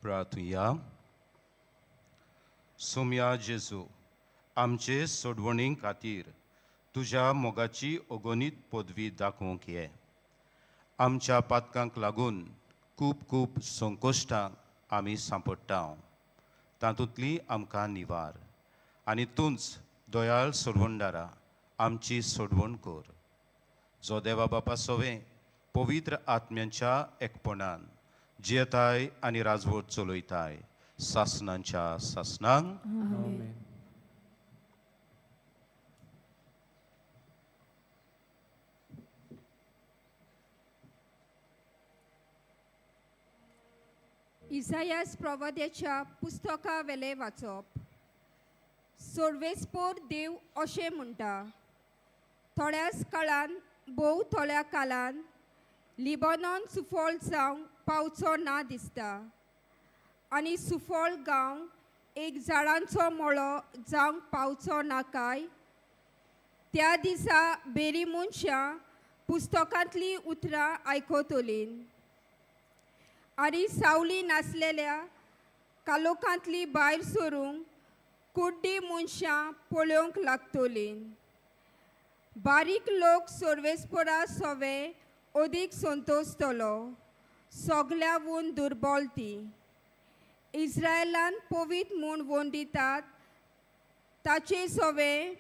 प्रार्थुया. सोम्या जेजू, आमचे सोडवणी खातीर तुज्या मोगाची अगोनीत पदवी दाखोवंक ये. आमच्या पातकांक लागून खूब खूब संकोश्टांक आमी सांपडटा. तातूंतली आमकां निवार आनी तूंच दोयाळ सोडवणदारा आमची सोडवण कर. जो देवा बापा सोवे पवित्र आत्म्यांच्या एकपणान जियेताय आनी राजवट चलयताय सासनांच्या सासनांक. आमेन. इसायास प्रवाद्याच्या पुस्तका वेले वाचप. सोर्वेस्पोर देव अशें म्हणटा, थोड्याच काळान भोव थोड्या काळान लिबनॉन सुफोळ जावंक पावचो ना दिसता आनी सुफोळ गांव एक झाडांचो मळो जावंक पावचो ना काय. त्या दिसा बेरी मनशां पुस्तकांतलीं उतरां आयकतलीं आनी सावली नासलेल्या कालोखांतली भायर सरूंक कुड्डी मनशां पळोवंक लागतलीं. बारीक लोक सोर्वेस्पोरा सोवे अदीक संतोसतलो, सगल्यावून दुर्बल ती. इस्रायलान पवित म्हूण वंदितात ताचे सोवे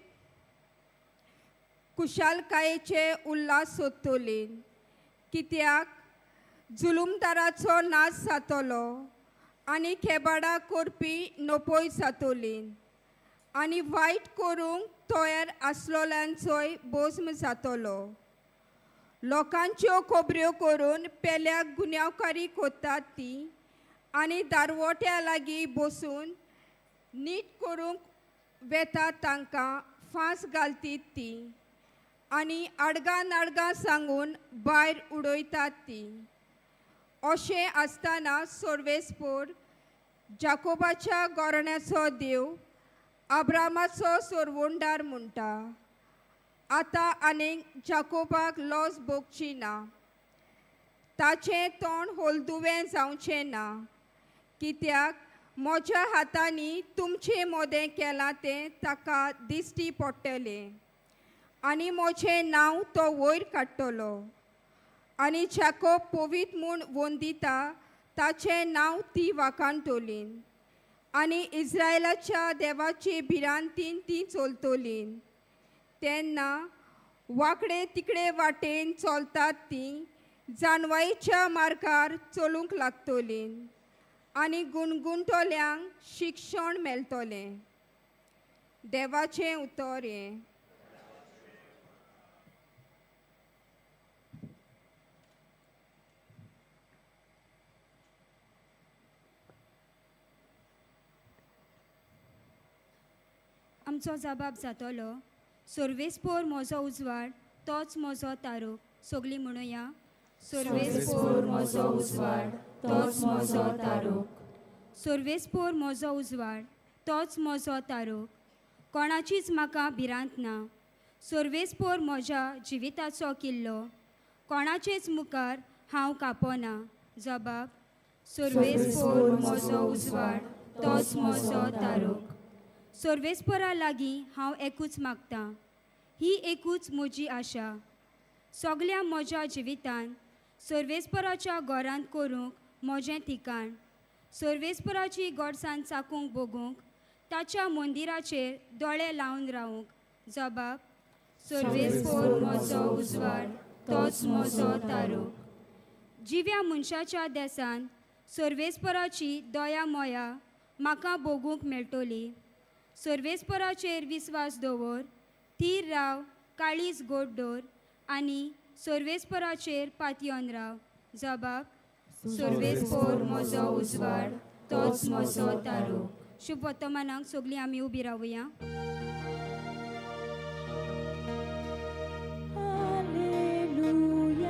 कुशालकायेचे उल्हास सोदतलीं. कित्याक जुलुमदाराचो नाश जातलो आनी खेबाडा करपी नपय जातलीं आनी वायट करूंक तयार आसलोल्यांचोय बोजम जातलो. लोकांच्यो खबऱ्यो करून पेल्याक गुन्यांवकारी कोत्तात ती आनी दारवट्या लागीं बसून नीट करूंक वेतात तांकां फांस घालतीत ती आनी आडगां सांगून भायर उडयतात ती. अशें आसतना सोर्वेस्पोर जाकोबाच्या गोरण्याचो देव अब्रामाचो सोरवोंडार म्हणटा, आतां आनीक जाकोबाक लॉस भोगची ना, ताचें तोंड होलदुवें जावचें ना. कित्याक म्हज्या हातांनी तुमचें मोदें केलां तें ताका दिश्टी पडटलें आनी म्हजें नांव तो वयर काडटलो आनी जाकोब पवित म्हूण वंदिता ताचें नांव ती वाखाणटलीं आनी इस्रायलाच्या देवाचे भिरांतीन ती चलतलीं. तेन्ना वांकडे तिकडे वाटेन चलतात ती जानवायेच्या मार्गार चलूंक लागतलीं आनी गुणगुणटल्यांक शिक्षण मेळटलें. देवाचें उतर हें. आमचो जबाब जातलो, सोर्वेस्पोर म्हजो उजवाड तोच म्हजो तारूक. सगळीं म्हणुया, सोर्वेस्पोर म्हजो उजवाड तोच म्हजो तारूक. सोर्वेस्पोर म्हजो उजवाड तोच म्हजो तारूक. कोणाचीच म्हाका भिरांत ना. सोर्वेस्पोर म्हज्या जिविताचो किल्लो. कोणाचेच मुखार हांव कापोना. जबाब, सोर्वेस्पोर म्हजो उजवाड तोच म्हजो तारूक. सोर्वेस्पोरा लागीं हांव एकूच मागतां. ही एकूच म्हजी आशा. सगल्या म्हज्या जिवितान सोर्वेस्पोराच्या घरांत करूंक म्हजें ठिकाण. सोर्वेस्पोराची गोडसाण चाखूंक बगूंक ताच्या मंदिराचेर दोळे लावन रावूंक. जबाब, सोर्वेस्पोर म्हजो उजवाड तोच म्हजो तारूक. जिव्या मनशाच्या देसान सोर्वेस्पोराची दया मोया म्हाका बगूंक मेळटली. सोर्वेस्पोराचेर विस्वास दवर, थीर राव, काळीज गोड दवर आनी सोर्वेस्पोराचेर पातयेवन राव. जबाब, सोर्वेस्पोर म्हजो उजवाड तोच म्हजो तारूक. शुभ वर्तमानाक सगळीं आमी उबी रावया. Hallelujah.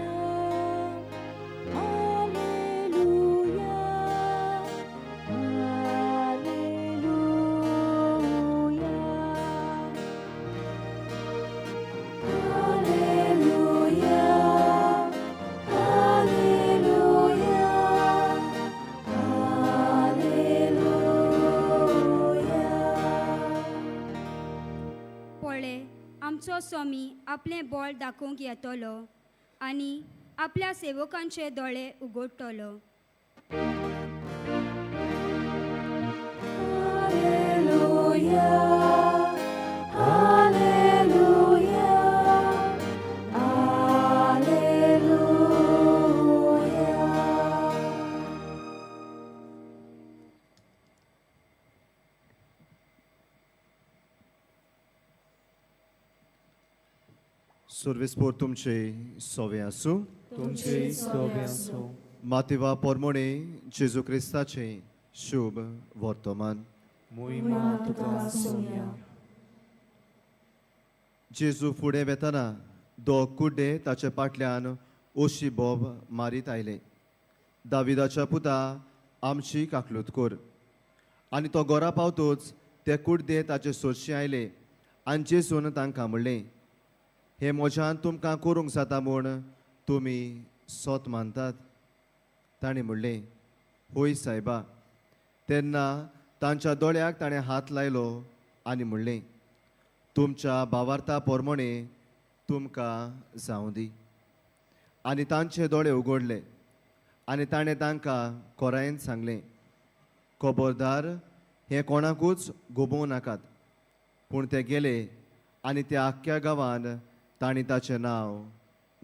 आमचो स्वामी आपलें बळ दाखोवंक येतलो आनी आपल्या सेवकांचे दोळे उगडटलो. सर्वेस्पोर तुमचे सोवे आसूं. तुमचे सोबे आसूं. मातेवा पोरमोणे जेजू क्रिस्ताचे शुभ वर्तमान. मोहिमा तुका आसूं. जेजू फुडें वेतना दोग कुड्डे ताचे फाटल्यान ओशी बोब मारीत आयले. दाविदाच्या पुता आमची काकलूत कोर. आनी तो घरा पावतूच ते कुड्डे ताचे सोडशी आयले आनी जेजून तांकां म्हणलें, हे म्हज्यान तुमकां करूंक जाता म्हूण तुमी सोत मानतात. ताणें म्हणलें, होय सायबा. तेन्ना तांच्या दोळ्याक ताणें हात लायलो आनी म्हणलें, तुमच्या भावार्था पोरमोणे तुमकां जावं दी. आनी तांचे दोळे उगडले आनी ताणें तांकां खोरायेन सांगलें, खबरदार हें कोणाकूच गोबोवं नाकात. पूण ते गेले आनी त्या आख्ख्या गांवांत तांणी ताचें नांव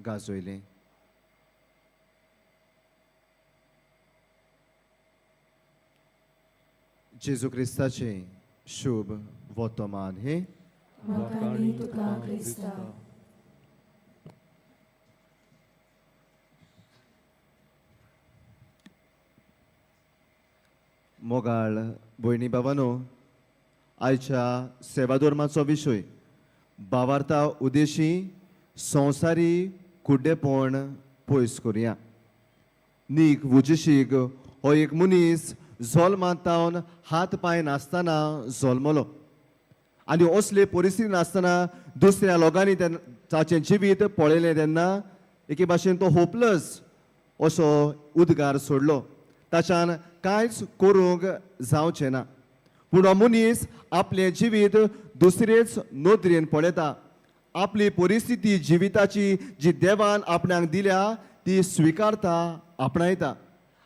गाजयलें. जेजू क्रिस्ताचे शुभ वर्तमान हे. वखाणी तुका क्रिस्ता. मोगाळ भयणी भावांनो, आयच्या सेवाधर्माचो विशय भावार्था उद्देशी संवसारी कुड्डेपण पयस करुया. नीक वुजीशीक हो एक मनीस जल्मांत तावन हात पांय नासतना जल्मलो आनी असले परिस्थिती नासतना दुसऱ्या लोकांनी ताचें जिवीत पळयलें तेन्ना एके भाशेन तो होपलस असो उद्गार सोडलो. ताच्यान कांयच करूंक जावचें ना. पूण हो मनीस आपलें जिवीत दुसरेच नदरेन पळयता. आपली परिस्थिती जिविताची जी देवान आपणाक दिल्या ती स्विकारता, आपणायता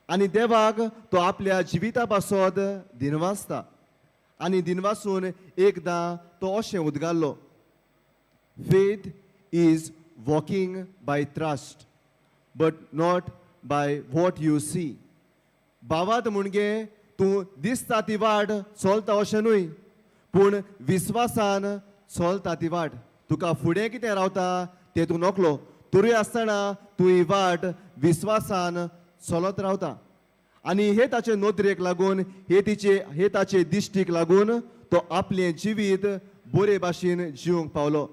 आनी देवाक तो आपल्या जिविता पासत दिनवासता. आनी दिनवासून एकदां तो अशें उद्गारलो, faith is walking by trust but not by what you see. भावात म्हणजे तूं दिसता ती वाट चलता अशें न्हय, पूण विस्वासान चलता ती वाट. तुका फुडें कितें रावता तें तूं नकलो, तरी आसतना तूं ही वाट विस्वासान चलत रावता. आनी हे ताचे नदरेक लागून हे ताचे दिश्टीक लागून तो आपलें जिवीत बरे भाशेन जिवंक पावलो.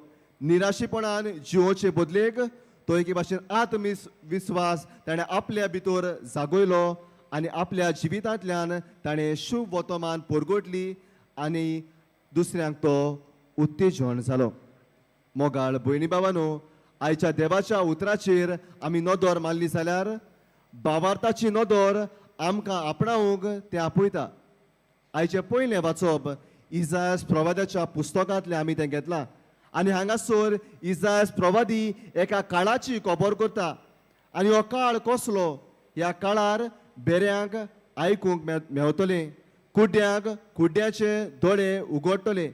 निराशेपणान जिवोवचे बदलेक तो एके भाशेन आत्मविस्वास ताणें आपल्या भितर जागयलो आनी आपल्या जिवितांतल्यान ताणें शुभ वर्तमान परगटली आनी दुसऱ्यांक तो उत्तेजन जालो. मोगाळ भयणी भावांनो, आयच्या देवाच्या उतराचेर आमी नदर मारली जाल्यार भावार्थाची नदर आमकां आपणावंक तें आपयता. आयचें पयलें वाचप इजायास प्रवाद्याच्या पुस्तकांतलें आमी तें घेतलां आनी हांगासर इजायास प्रवादी एका काळाची खबर करता. आनी हो काळ कसलो? ह्या काळार बेऱ्यांक आयकूंक मेवतलें, कुड्ड्यांक कुड्ड्याचे दोळे उगडटले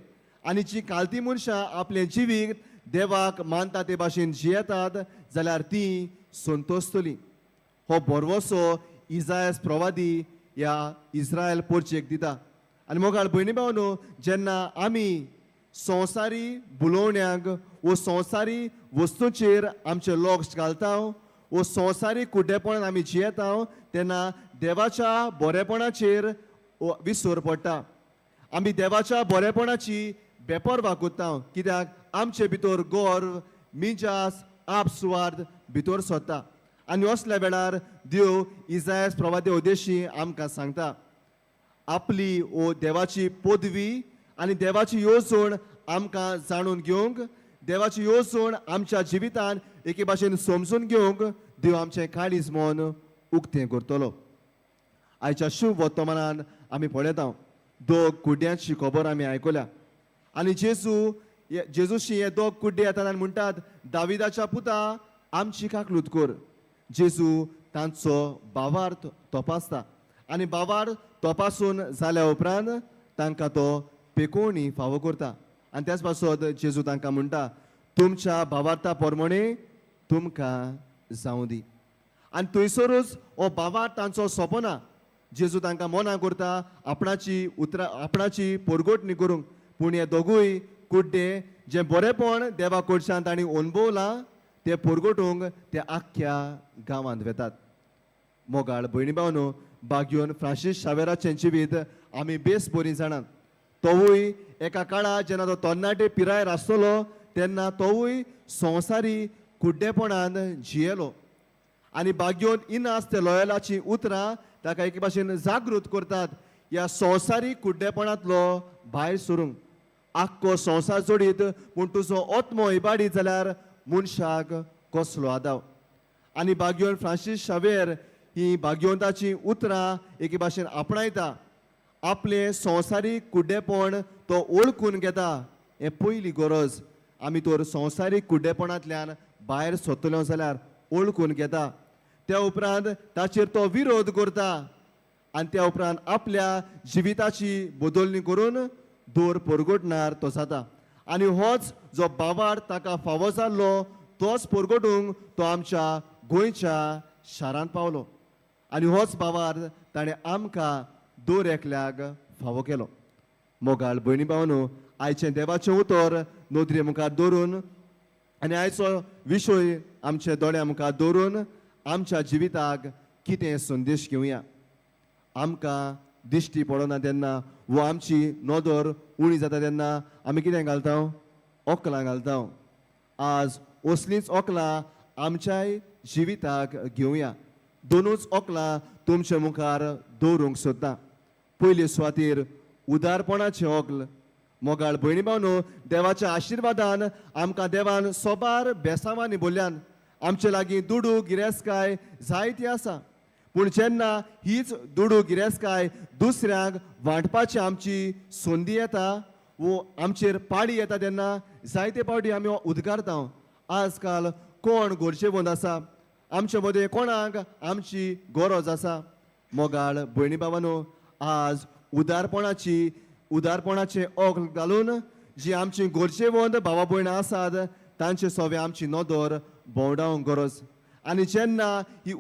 आनी जीं कालती मनशां आपलें जिवीत देवाक मानता ते भाशेन जियेतात जाल्यार तीं संतोसतलीं. हो बरवसो इजायास प्रवादी ह्या इस्रायल पोरचेक दिता. आनी मोगाळ भयणी भावांनो, जेन्ना आमी संवसारी बुलोवण्यांक वो संवसारी वस्तूंचेर आमचें लक्ष घालता, वो संवसारी कुड्डेपणान आमी जियेता, तेन्ना देवाच्या बरेपणाचेर विसर पडटा. आमी देवाच्या बरेपणाची बेपरवा कोत्ता, कित्याक आमचे भितर गर्व, मिजास, आपसुवार्थ भितर सोदता. आनी असल्या वेळार देव इजायास प्रवादी उद्देशी आमकां सांगता, आपली ओ देवाची पदवी आनी देवाची येवजण आमकां जाणून घेवंक, देवाची येवजण आमच्या जिवितान एके भाशेन समजून घेवंक देव आमचें काळीज मन उक्तें करतलो. आयच्या शुभ वर्तमानान आमी पळयता दोग कुड्यांची खबर आमी आयकल्या आनी जेजू जेजूशी हे दोग कुड्डे येतात आनी म्हणटात दाविदाच्या पुता आमची काकलूत कर. जेजू तांचो भावार्थ तपासता आनी भावार्थ तपासून जाल्या उपरांत तांकां तो पेकोवणी फावो करता. आनी त्याच पासत जेजू तांकां म्हणटा तुमच्या भावार्था प्रमाणे तुमकां जावं दी. आनी थंयसरूच हो भावार्थ तांचो सोंपना. जेजू तांकां मना करता आपणाची पोरगोटणी करूंक. पूण हे दोगूय कुड्डे जे बरेपण देवा कडच्यान तांणी अनुभवलां ते पोरगोटूंक ते आख्ख्या गांवांत वेतात. मोगाळ भयणी भावनो, बागयोन फ्रांसीस शावेराचें जिवीत आमी बेस बरी जाणात. तोवूय एका काळार जेन्ना तो तरणाटे पिरायेर आसतलो तेन्ना तोवूय संवसारी कुड्डेपणान जियेलो. आनी बागयोन इनास ते लॉयलाची उतरां ताका एके भाशेन जागृत करतात ह्या संवसारी कुड्डेपणांतलो भायर सरूंक. आख्खो संवसार जोडीत पूण तुजो ओत्मो इबाडीत जाल्यार मनशाक कसलो आदाव. आनी बागयोन फ्रांसीस शावेर ही बागयोंताची उतरां एके भाशेन आपणायता. आपले संवसारी कुड्डेपण तो ओळखून घेता. हे पयली गरज. आमी तर संवसारी कुड्डेपणांतल्यान भायर सरतलो जाल्यार ओळखून घेता. त्या उपरांत ताचेर तो विरोध करता आनी त्या उपरांत आपल्या जिविताची बदलणी करून दोर परगोटणार तो जाता. आनी होच जो भावार्थ ताका फावो जाल्लो तोच परगोटूंक तो आमच्या गोंयच्या शारांत पावलो. आनी होच भावार्थ ताणें आमकां दोर एकल्याक फावो केलो. मोगाळ भयणी भावनो, आयचें देवाचें उतर नोदरे मुखार दवरून आनी आयचो विशय आमच्या दोळ्या मुखार दवरून आमच्या जिविताक कितें संदेश घेवया. आमकां दिश्टी पडना तेन्ना वो आमची नदर उणी जाता तेन्ना आमी कितें घालता? ओकलां घालता. आज असलींच ओकलां आमच्याय जिविताक घेवया. दोनूच ओकलां तुमच्या मुखार दवरूंक सोदता. पयले सुवातेर उदारपणाचें ओकल. मोगाळ भयणी भावनो, देवाच्या आशिर्वादान आमकां देवान सोबार बेसांवांनी बोल्ल्यान आमचे लागीं दुडू गिरेस्तकाय जायती आसा. पूण जेन्ना हीच दुडू गिरेस्तकाय दुसऱ्यांक वांटपाची आमची संदी येता वो आमचेर पाडी येता तेन्ना जायते पावटी आमी उद्गारता. आजकाल कोण गरजेवंत आसा? आमचे मदें कोणाक आमची गरज आसा? मोगाळ भयणी भावानो, आज उदारपणाचे ओग घालून जी आमची गरजेवंत भावा भयणां आसात तांचे सोवे आमची नदर भोंवडावंक गरज. आनी जेन्ना ही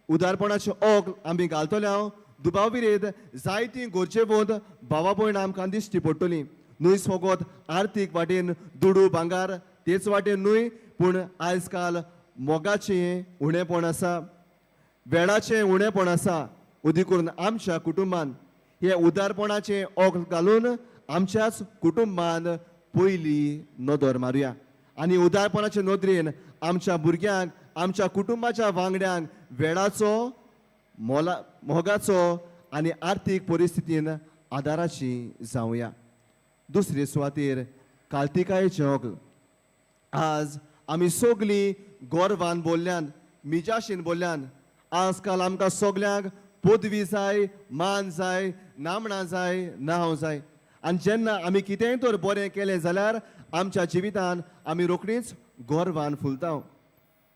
उदारपणाचे ओग आमी घालतल्या दुबाविरेद जायतीं गरजेवंत भावा भयणां आमकां दिश्टी पडटलीं. न्हय फकत आर्थीक वाटेन दुडू भांगार तेच वाटेन न्हय, पूण आयज काल मोगाचें उणेपण आसा, वेळाचें उणेपण आसा. उदी करून आमच्या कुटुंबान हे उदारपणाचें ओग घालून आमच्याच कुटुंबान पयली नदर मारुया. आनी उदारपणाचे नदरेन आमच्या भुरग्यांक, आमच्या कुटुंबाच्या वांगड्यांक वेळाचो, मोगाचो आनी आर्थीक परिस्थितीन आदाराची जावया. दुसरे सुवातेर काल्तिकायेचें ओग. आज आमी सगलीं गोरवान बोल्ल्यान, मिजाशीन बोल्ल्यान. आजकाल आमकां सगल्यांक पदवी जाय, मान जाय, नामणां जाय, नांव जाय. आनी जेन्ना आमी कितेंय तर बरें केलें जाल्यार आमच्या जिवितान आमी रोखडींच गोरवान फुलता.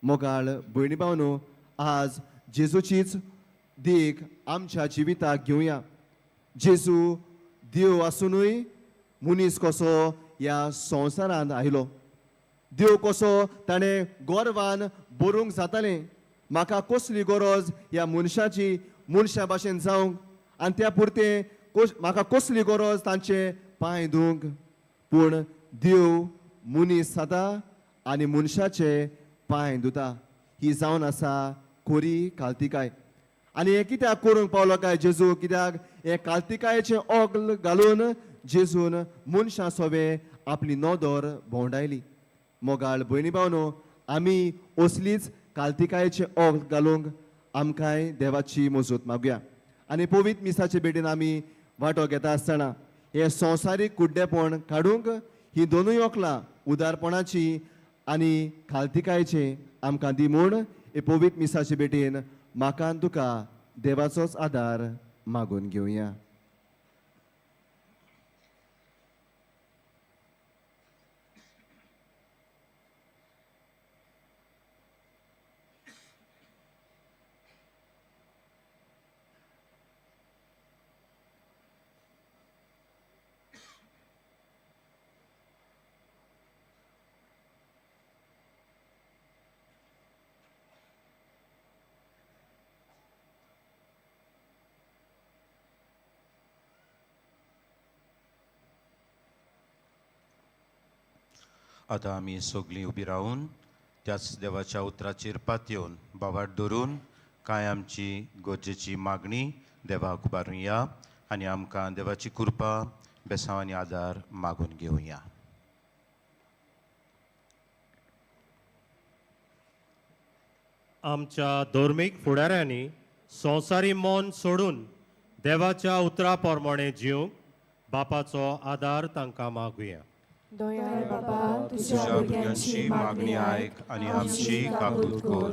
मोगाळ भयणी भावनो, आज जेजूचीच देख आमच्या जिविताक घेवया. जेजू देव आसुनूय मनीस कसो ह्या संवसारांत आयलो. देव कसो ताणें गोरवान बरोवंक जातालें. म्हाका कसली गरज ह्या मनशा भाशेन जावंक, आनी त्या पुरतें म्हाका कसली गरज तांचे पांय धुवंक. पूण देव मनीस जाता आनी मनशाचे पांय धुता. ही जावन आसा खोरी काल्तिकाय. आनी हें कित्याक करूंक पावलो काय जेजू? कित्याक हे काल्तिकायेचें ओग घालून जेजून मनशां सोबे आपली नदर भोंवडायली. मोगाळ भयणी भावनो, आमी असलीच काल्तिकायेचें ओग घालूंक आमकांय देवाची मजत मागुया. आनी पवित्र मिसाचे भेटेन आमी वांटो घेता आसतना हे संवसारीक कुड्डेपण काडूंक ही दोनूय ओकलां उदारपणाची आनी काल्तिकायेचें आमकां दी म्हूण हे पवित्र मिसाचे भेटेन म्हाका आनी तुका देवाचोच आदार मागून घेवया. आतां आमी सगळीं उबी रावून त्याच देवाच्या उतराचेर पातयेवन बावाट धरून कांय आमची गरजेची मागणी देवाक उबारुया आनी आमकां देवाची कृपा बेसांव आनी आदार मागून घेवया. आमच्या धर्मीक फुडाऱ्यांनी संवसारी मोन सोडून देवाच्या उतरा प्रमाणे जिवंक बापाचो आदार तांकां मागुया. दयाळ बाबा तुज्या भुरग्यांची मागणी आयक आनी आमची काकूट कर.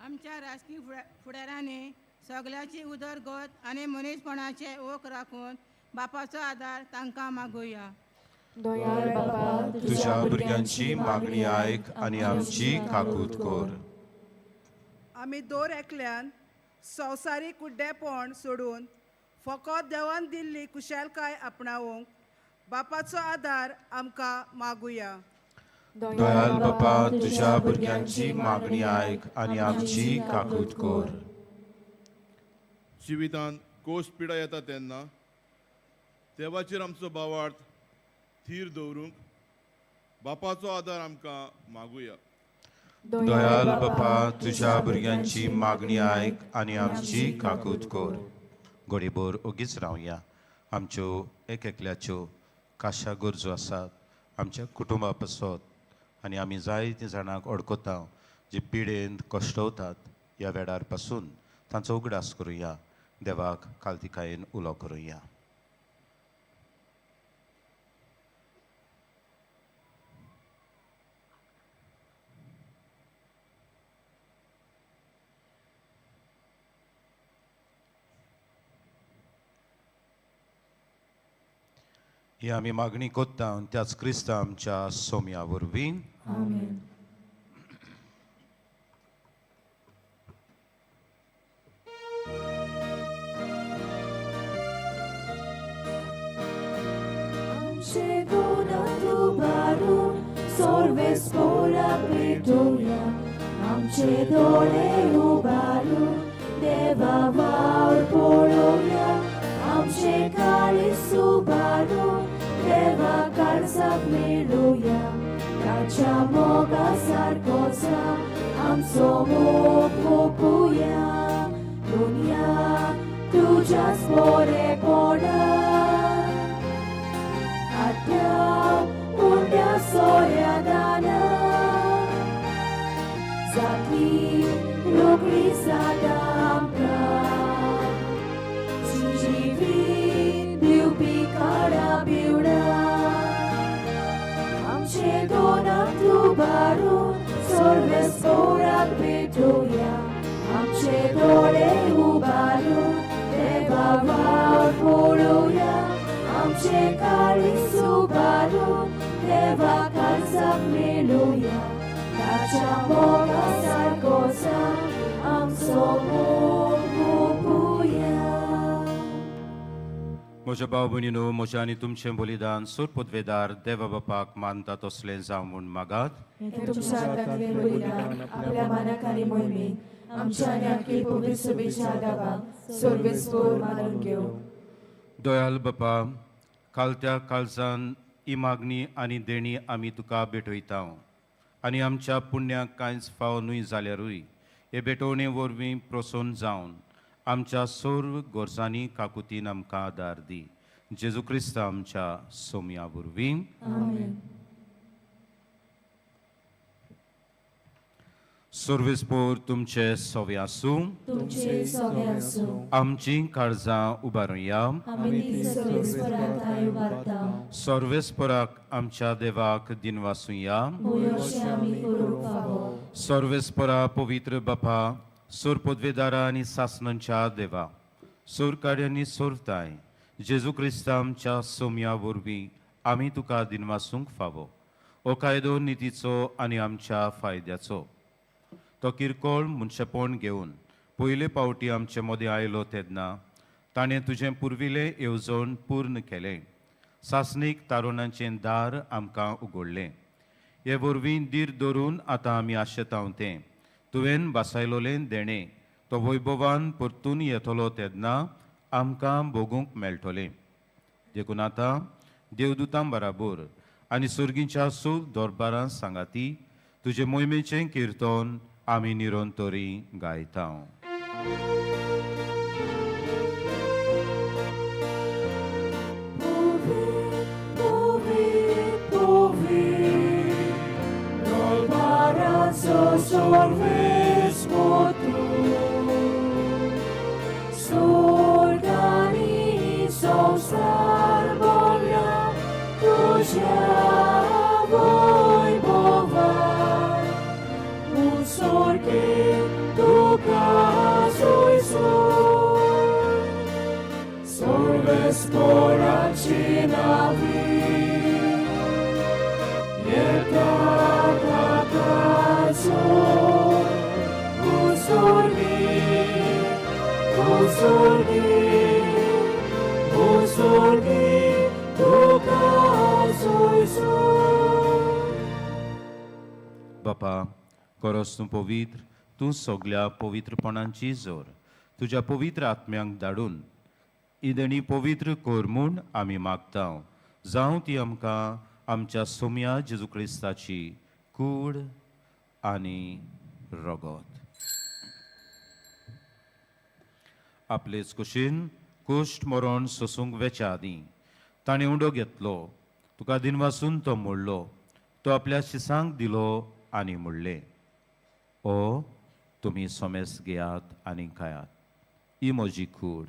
आमच्या राजकीय फुडाऱ्यांनी सगळ्याची उदरगत आनी मनीसपणाचे ओक राखून बापाचो आदार तांकां मागुया. दयाळ बाबा तुज्या भुरग्यांची मागणी आयक आनी आमची काकूट कर. आमी दर एकल्यान संवसारी कुड्डेपण सोडून फकत देवान दिल्ली कुशलकाय आपणावंक बापाचो आदार आमकां मागुया. दयाल बापा तुज्या भुरग्यांची मागणी आयक आनी आमची काकूट कर. जिवितांत कोश पिडा येता तेन्ना देवाचेर आमचो बावार्थ थीर दवरूंक बापाचो आदार आमकां मागुया. दयाल बापा तुज्या भुरग्यांची मागणी आयक आनी आमची काकूट कर. घडीभर ओगीच रावया. आमच्यो एक एकल्याच्यो काशा गरजो आसात आमच्या कुटुंबा पासत आनी आमी जायते जाणांक अडकता जे पिडेंत कश्टवतात. ह्या वेळार पासून तांचो उगडास करुया. देवाक काल्तिकायेन उलो करुया. ही आमी मागणी कोत्ता त्याच क्रिस्त आमच्या सोम्या वरवीं. आमेन. आमचे गोदात उबारून सर्वेस पोरा पेटोया. आमचे दोळे उबारून देवा वावर पळोवया. आमचे काळीज उबारून देवा काळजाक मेळुया. ताच्या मोगा सारकोचा आमचो मोग ओपुया. दुनिया तुज्याच बरेपणान आत्या उंड्या सोऱ्या दाना जातली रोखडी जाता आमकां. जिवीत दिवपी काळा बिवडा आमचे दोनाक उबारून सर्वेस पोराक पेटोया. आमचे दोळे उबारून देवा वावर पळोवया. आमचे काळीज उबारून देवा काळजाक मेळुया. ताच्या मोगा सारकोचा आमचो मोग ओपुया. म्हज्या भाव भयणीनो, म्हजें आनी तुमचें बलिदान सूर पदवेदार देवा बापाक मानता तसलें जावं म्हूण मागात. हे तुमच्या हातांतलें बलिदान आपल्या मानाक आनी मोहिमेक आमच्या आनी आख्खे पवित्र सभेच्या आदाराक सर्वेस्पोर मानून घेवं. दयाल बापा, कालत्या काळजान ही मागणी आनी देणी आमी तुका भेटयता आनी आमच्या पुण्याक कांयच फाव न्हय जाल्यारूय हे भेटोवणे वरवीं प्रसन्न जावन आमच्या सर्व गरजांनी काकुतीन आमकां आदार दी. जेजू क्रिस्त आमच्या सोम्या वरवीं. आमेन. सर्वेस्पोर तुमचे सोवे आसूं. तुमचे सगळे आसूं. आमची काळजां उबारुया. आमी ती सर्वेस्पराक थाय उबारता. सर्वेस्पराक आमच्या देवाक दिनवासुया. अशें आमी करूंक फावो. सर्वेस्परा पवित्र बापा, सोर पदवेदारा आनी सासणांच्या देवा, सोर कार्यांनी सोरताय जेजू क्रिस्त आमच्या सोम्या वरवीं आमी तुका दिनवासूंक फावो. हो कायदो नितीचो आनी आमच्या फायद्याचो. तो किरकोळ मनशापण घेवन पयले फावटी आमचे मदें आयलो तेन्ना ताणें तुजें पुर्विलें येवजण पूर्ण केलें. सासणीक तारुणाचें दार आमकां उगडलें. हे वरवीं धीर धरून आतां आमी आशेतांव तें तुवें बासायलोलें देणें तो वैभवान परतून येतलो तेन्ना आमकां भोगूंक मेळटलें. देखून आतां देवदूतां बराबर आनी सुर्गींच्या सूर दरबारां सांगाती तुजे मोहिमेचें किर्तन आमी निरंतरी गायता. बापा, खरोच तूं पवित्र, तूं सगळ्या पवित्रपणांची जोर तुज्या पवित्र आत्म्यांक धाडून इदणी पवित्र कोर म्हूण आमी मागता. जावं ती आमकां आमच्या सोम्या जेजू क्रिस्ताची कूड आनी रगत. आपलेच कुशीन कुश्ट मरण सोसूंक वेच्या आदीं ताणें उंडो घेतलो, तुका दिनवासून तो मोडलो, तो आपल्या शिसांक दिलो आनी म्हणलें, ओ तुमी सोमेस घेयात आनी खायात, ही म्हजी कूड,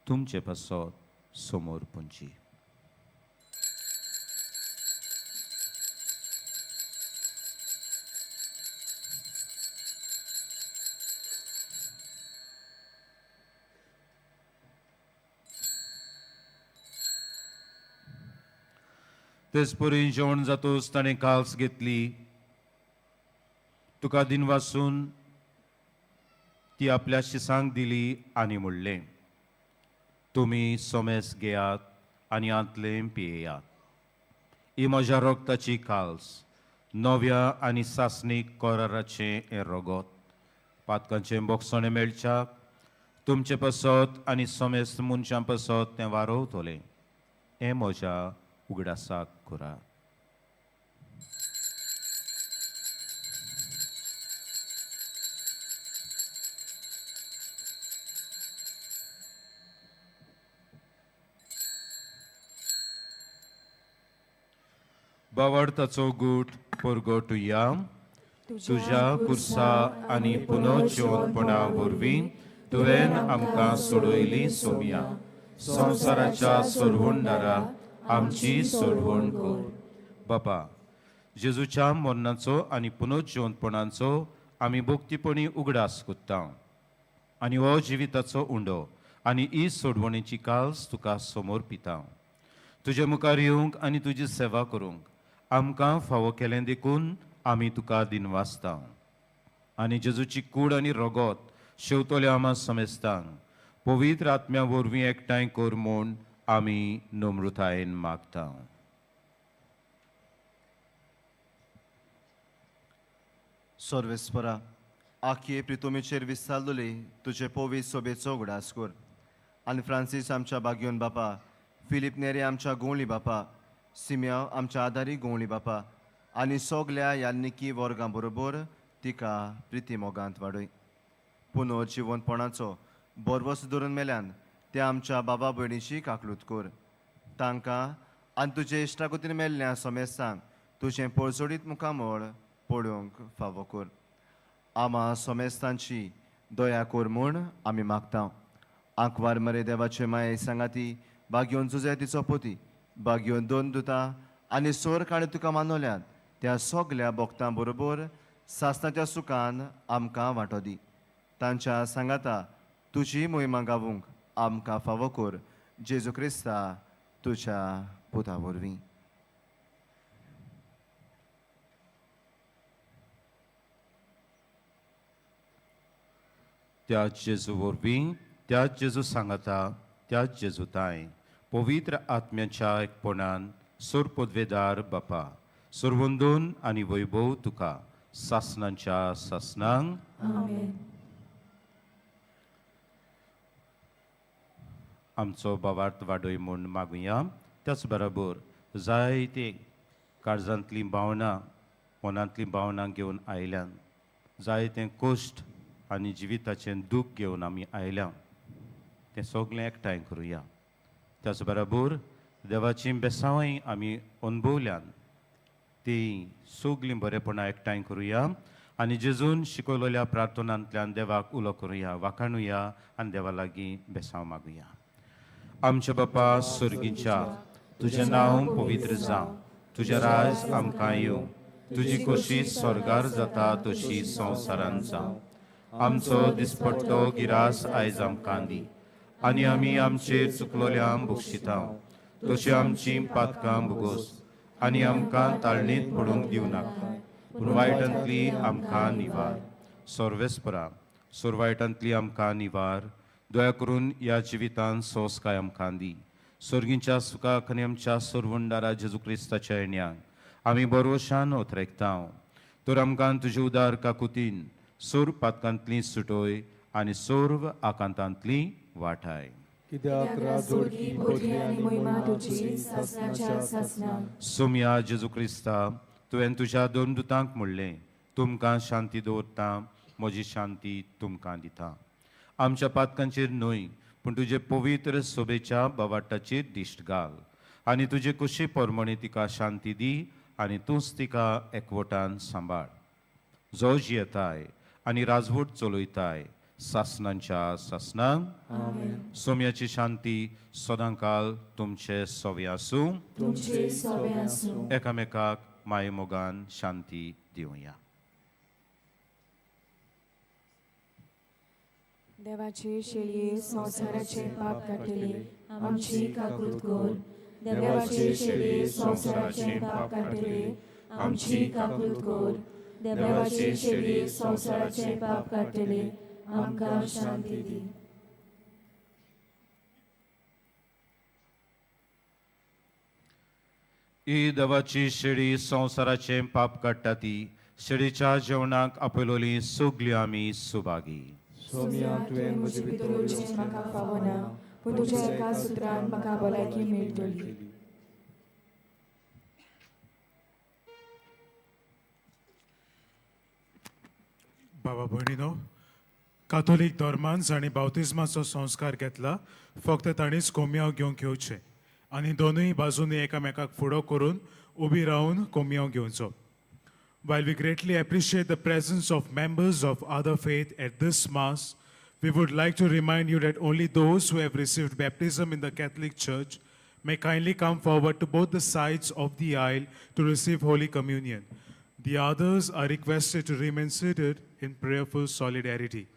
तुमचे पासत समोर पुंजी. तेच परी जेवण जातोच ताणें काल्स घेतली, तुका दिनवासून ती आपल्या शिसांक दिली आनी म्हणलें, तुमी सोमेस घेयात आनी आंतलें पियेयात, ही म्हज्या रगताची काल्स, नव्या आनी सासणीक कराराचें हें रगत. पातकांचें बोगसणें मेळच्याक तुमचे पासत आनी सोमेस मनशां पासत तें वारोवतलें, हें म्हज्या उगडासाक करात. बावडताचो गूट परगटुया, तुज्या कुर्सा आनी पुनर्जीवनपणा वरवीं तुवें आमकां सोडयली सोम्या, संवसाराच्या सोडवणदारा आमची सोडवण कर. बापा, जेजूच्या मरणाचो आनी पुनर्जीवनपणाचो आमी भोक्तीपणी उगडास कोत्ता आनी हो जिविताचो उंडो आनी ही सोडवणेची काल्स तुका समोर पिता. तुजे मुखार येवंक आनी तुजी सेवा करूंक आमकां फावो केलें देखून आमी तुका दिनवासता आनी जेजूची कूड आनी रगत शेवतले आमा समेस्तांक पवित्र आत्म्या वरवीं एकठांय कर म्हूण आमी नम्रतायेन मागता. सर्वेस्परा, आखये प्रितोमेचेर विस्तारलोली तुजे पवित्र सोबेचो उगडास कर. आनी फ्रांसीस आमच्या बागयोन बापा, फिलीप नेरे आमच्या गोवळी बापा, सिम्या आमच्या आदारी गोवळी बापा आनी सगल्या यान्निकी वर्गां बरोबर तिका प्रिती मोगांत वाडय. पुनर्जीवनपणाचो बरवस धरून मेल्यान ते आमच्या बाबा भयणीची काकलूत कर. तांकां आनी तुजे इश्टागतीन मेल्ल्या सोमेस्तांक तुजें पळसोडीत मुखामळ पळोवंक फावो कर. आमा सोमेस्तांची दया कर म्हूण आमी मागता. आंकवार मरे देवाचे माये सांगाती बागयोन जुजे तिचो पोती बागयोन दोन दुतां आनी सोर काणी तुका मानवल्यात त्या सगल्या भोगतां बरोबर सासणाच्या सुखान आमकां वांटो दी. तांच्या सांगाता तुजी मोहिमा गावूंक आमकां फावो कर. जेजू क्रिस्ता तुज्या पुता वरवीं. त्याच जेजू वरवीं, त्याच जेजू सांगाता, त्याच जेजूताय पवित्र आत्म्याच्या एकपणान सोर पदवेदार बापा, सोरवंदोन आनी वैभव तुका सासणांच्या सासणांक आमेन. आमचो बावार्थ वाडोय म्हूण मागुया. त्याच बरोबर जायते काळजांतली भावना मनांतली भावना घेवन आयल्यान जायते कश्ट आनी जिविताचें दूख घेवन आमी आयल्या तें सगळें एकठांय करुया. त्याच बरोबर देवाची बेसांवय आमी अनुभवल्यान ती सगळीं बरेपणां एकठांय करुया आनी जेजून शिकवलेल्या प्रार्थनांतल्यान देवाक उलो करुया, वाखाणुया आनी देवा लागीं बेसांव मागुया. आमचे बापा सुर्गीच्या, तुजें नांव पवित्र जावं, तुजें राज आमकां येवं, तुजी खोशी स्वर्गार जाता तशी संवसारांत जावं. आमचो दिसपट्टो गिरास आयज आमकां दी आनी आमी आमचेर चुकलोल्यांक बक्षिता तशी आमची पातकां भुगोस आनी आमकां ताळणीत पडूंक दिवं नाका, पूण वायटांतली आमकां निवार. सर्वेस्परा सुरवायटांतली आमकां निवार. दया करून ह्या जिवितांत संस्कार आमकां दी. सर्गींच्या सुखाक आनी आमच्या सर्वंडारा जेजू क्रिस्ताच्या येण्याक आमी बरोशान ओतरेकता. तर आमकां तुजे उदार काकुतीन सोर पातकांतली सुटोय आनी सोर्व आकांतांतली वाटाय. कित्याक राजोडकी बोधली आनी महिमा तुजी सासणाच्या सासणां. सोम्या जेजू क्रिस्ता तुवें तुज्या दोन दुतांक म्हणलें, तुमकां शांती दवरता, म्हजी शांती तुमकां दिता. आमच्या पातकांचेर न्हय पूण तुजे पवित्र सोबेच्या बावाटाचेर दिश्ट घाल आनी तुजे कुशी पोरमणी तिका शांती दी आनी तूंच तिका एकवटान सांबाळ. जो जियेताय आनी राजवट चलयताय सासणांच्या सासणां. सोम्याची शांती सदांकाल तुमचे सोवे आसूं. तुमचे सोबे आसूं. एकामेकाक माये मोगान शांती दिवया. देवाचे शेळये संसाराचे पाप काडटले, आमची काकूट कर. देवाचे शेळये संसाराचे पाप काडटले, आमची काकूट कर. देवाचे शेळये संसाराचे पाप काडटले, आमकां शांती दी. ही देवाची शेळी संवसाराचे पाप काडटा ती शेळीच्या जेवणाक आपयलोली सगळीं आमी सुभागी. सोम्या तुवें म्हजे भितर उरचें म्हाका फावना, पूण तुज्या एका सुत्रान म्हाका भलायकी मेळटली. बाबा भयणीनो, काथोलीक धर्मान जाणी बावतिस्माचो संस्कार घेतला, फक्त ताणीच कोमयाव घेवंक येवचें आनी दोनूय बाजूनी एकामेकाक फुडो करून उबी रावन कोमयाव घेवचो. While we greatly appreciate the presence of members of other faith at this Mass, we would like to remind you that only those who have received baptism in the Catholic Church may kindly come forward to both the sides of the aisle to receive Holy Communion. The others are requested to remain seated in prayerful solidarity.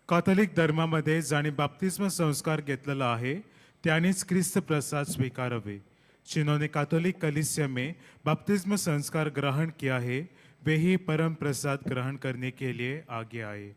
Catholic धर्मामध्ये जाणी बाप्तिस्म संस्कार घेतलेला आहे त्यानेच ख्रिस्त प्रसाद स्वीकारावे. जिन्होंने Catholic कलीसिया में बपतिस्म संस्कार ग्रहण किया है वे ही परम प्रसाद ग्रहण करने के लिए आगे आए.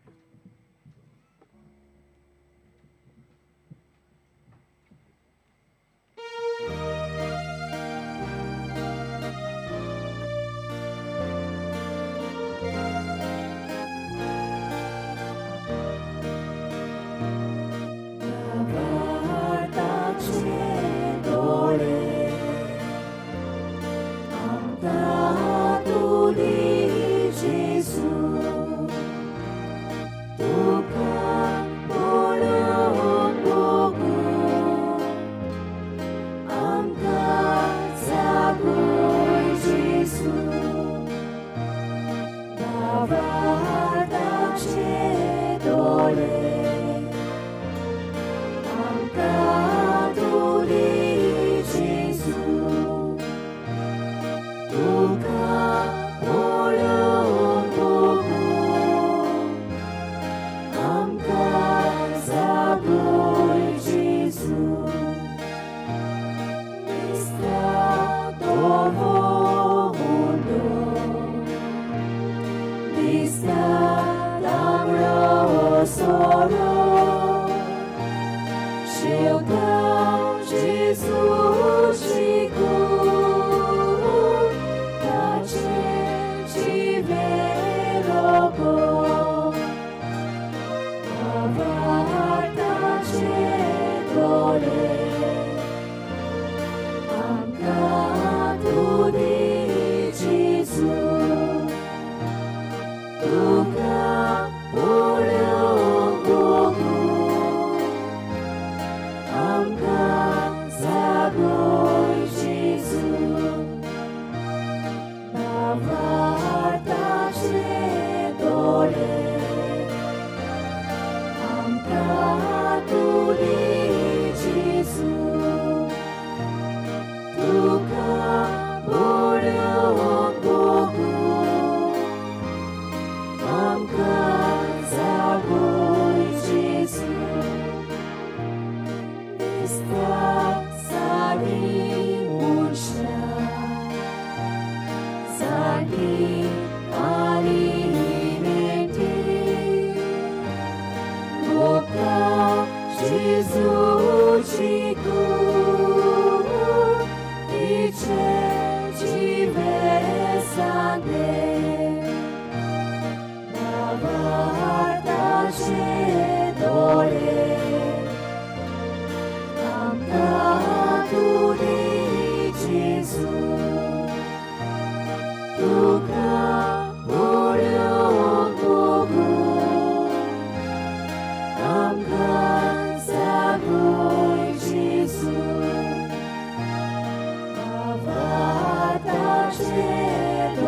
Amka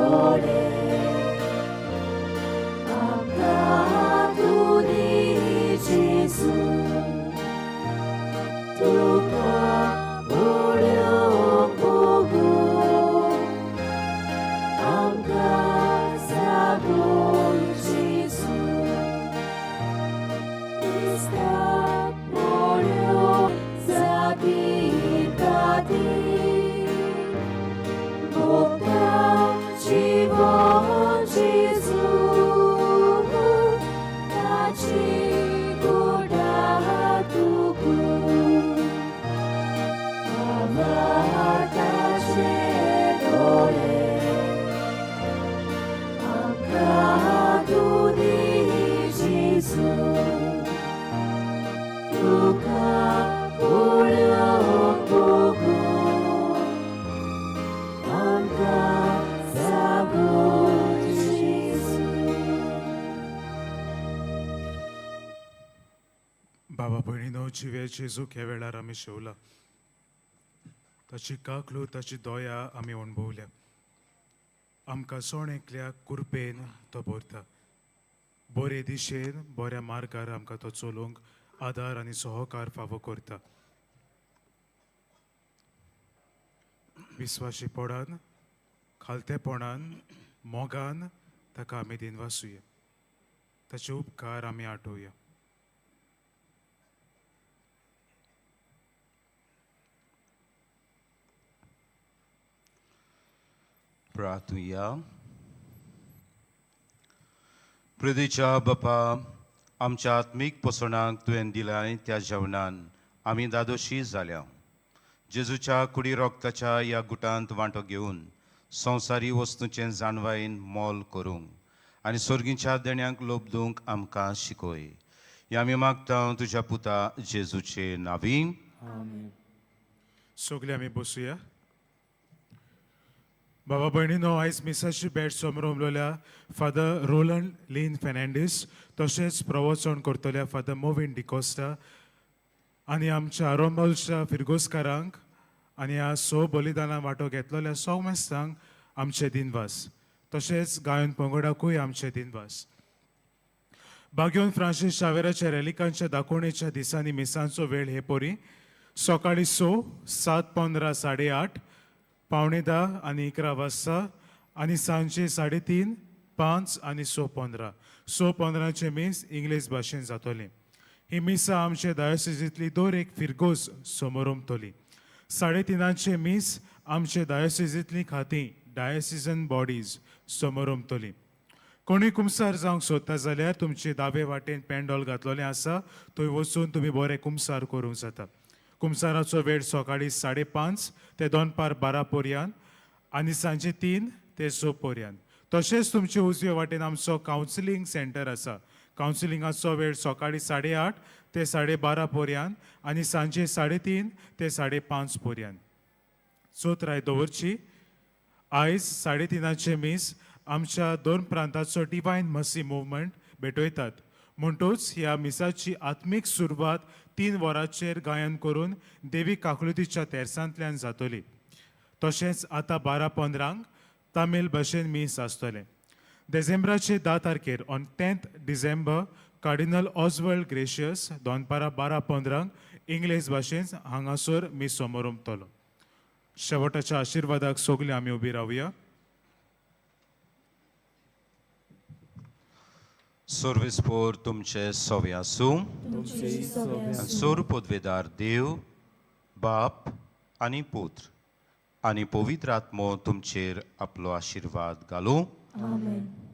दोळे आमकां तूं दी जेजू तुका पळोवंक बगून आमकां जागोय जेजू दिसता पळोवंक जागी खातीर भोगता जिवन जेजू ताची गोडा तुकून ताचे दोळे आमकां तूं दी जेजू तुका पळोवंक बगून आमकां जागोय जेजू बाबा भयणीनो जिवे जेजूक ह्या वेळार आमी शेवला ताची काकलू ताची दोया आमी अणभवल्या आमकां सोण एकल्या कुरपेन तो भरता बरे दिशेन बऱ्या मार्गार आमकां तो चलोवंक आदार आनी सहकार फावो करता विस्वाशीपणान खालतेपणान मोगान ताका आमी दिनवासुया ताचे उपकार आमी आठोवया प्रार्थुया पृथ्वीच्या बापा आमच्या आत्मीक पोसणाक तुवें दिलाय त्या जेवणान आमी दादोशी जाल्या जेजूच्या कुडी रोगताच्या ह्या गुटांत वांटो घेवन संवसारी वस्तूंचें जाणवायेन मोल करूंक आनी सर्गीच्या देण्यांक लोबदूंक आमकां शिकय हें आमी मागता तुज्या पुता जेजूचे नांवी सगळे आमी बसूया बाबा भयणीनो आयज मिसाची भेट समोर उमलोल्या फादर रोलंड लिन फेर्नांडीस तशेंच प्रवचन करतल्या फादर मोविन डिकोस्टा आनी आमच्या आरोंबोलच्या फिरगोस्कारांक आनी ह्या बलिदानां वांटो घेतलेल्या सौमेस्तांक आमचे दिनवास तशेंच गायन पंगडाकूय आमचे दिनवास बागयोन फ्रांसीस शावेराच्या रॅलिकांच्या दाखोवणेच्या दिसांनी मिसांचो वेळ हे परी सकाळी 7:15 8:30 11:45 आनी 11 वाजता आनी सांजे 3:30 5 आनी 6:15 6:15 मीस इंग्लीश भाशेन जातली ही मिसा आमचे डायोसिजींतली दर एक फिरगोस समोर उमतली 3:30 मीस आमचे डायोसिजींतली खातीं डायोसिजन बॉडीज समोर उमतली कोणी कुमसार जावंक सोदता जाल्यार तुमचे दावे वाटेन पेंडॉल घातलेलें आसा थंय वचून तुमी बरें कुमसार करूंक जाता कुमसाराचो वेळ सकाळी 5:30 ते 12 पर्यंत आनी सांजे 3 ते 6 पर्यंत तशेंच तुमचे उजवे वाटेन आमचो कावन्सिलींग सेंटर आसा कावन्सिलिंगाचो वेळ सकाळी 8:30 ते 12:30 पर्यंत आनी सांजे 3:30 ते 5:30 पर्यंत चोत्राय दवरची आयज 3:30 मीस आमच्या 2 प्रांताचो डिवायन मसी मुवमेंट भेटयतात म्हणटूच ह्या मिसाची आत्मीक सुरवात 3 वरांचेर गायन करून देवी काकुळतीच्या तेरसांतल्यान जातली तशेंच आतां 12:15 तामील भाशेन मीस आसतलें डिसेंबराचे 10 तारखेर on 10th December cardinal Oswald Gracias 12:15 English भाशेन हांगासर मीस समोर उमतलो शेवटाच्या आशिर्वादाक सगळीं आमी उबी रावया सर्वेस्पोर तुमचे सोवे आसूं सोर पदवेदार देव बाप आनी पुत्र आनी पवित्र आत्मो तुमचेर आपलो आशिर्वाद घालूं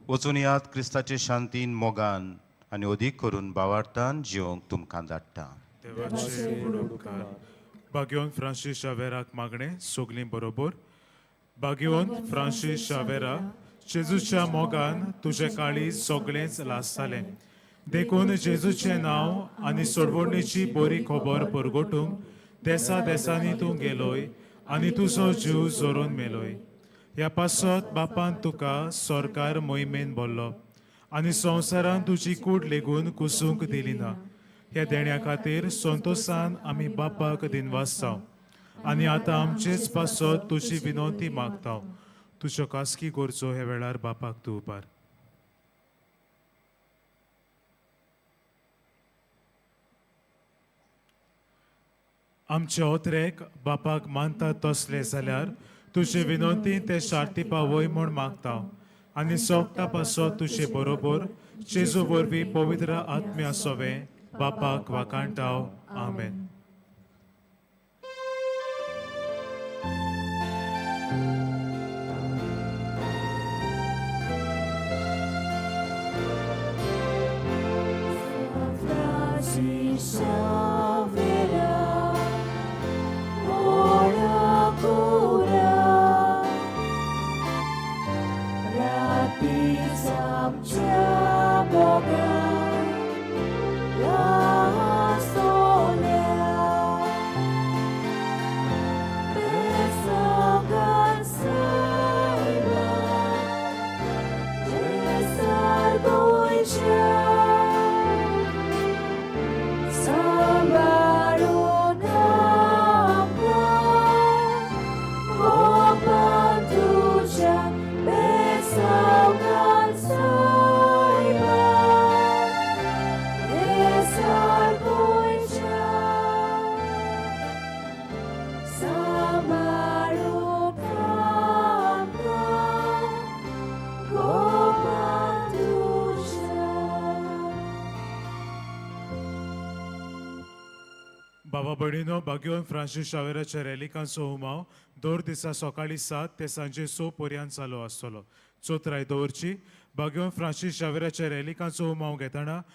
वचून यात क्रिस्ताचे शांतीन मोगान आनी अदीक करून भावार्थान जिवंक तुमकां धाडटा बागयोन फ्रांसीस शावेराक मागणे सगलीं बरोबर बागयोन फ्रांसीस शावेरा जेजूच्या मोगान तुझे काळी सगळेंच लासतालें देखून जेजूचें नांव आनी सोडवणेची बरी खबर परगटूंक देसा देसांनी तूं गेलोय आनी तुजो जीव जोरून मेलोय ह्या पासत बापान तुका सरकार मोहिमेन भरलो आनी संवसारान तुजी कूड लेगून कुसूंक दिली ना ह्या देण्या खातीर संतोशान आमी बापाक दिनवासता आनी आतां आमचेच पासत तुजी विनंती मागता तुज्यो कासकी करचो हे वेळार बापाक तूं उबार. आमचे ओतरेक बापाक मानतात तसले जाल्यार तुजे विनंती ते शार्तिपा वय म्हूण मागता आनी सोगता पासो तुजे बरोबर जेजू वरवीं पवित्र आत्म्या सोवे बापाक वाकाणटाव. आमेन. बाबा भयणीनो, बागयोन फ्रांसीस शावेराच्या रॅलिकांचो उमाव दर दिसा सकाळी 7 ते सांजे 6 पर्यंत चालू आसतलो. चोत्राय दवरची. बागयोन फ्रांसीस शावेराच्या रॅलिकांचो उमाव घेताना